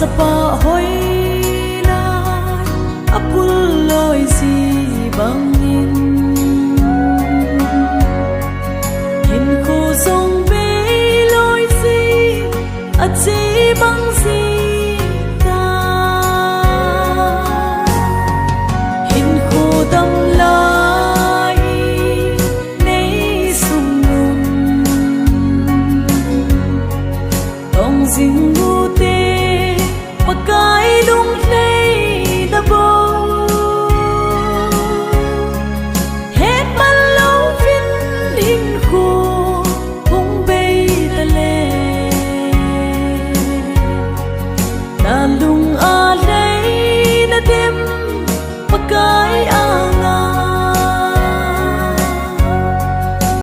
sapa hoi lai apul loi si bangin hin khu song be loi si a chi bang si ta hin khu dam lai nei sung nun tong jing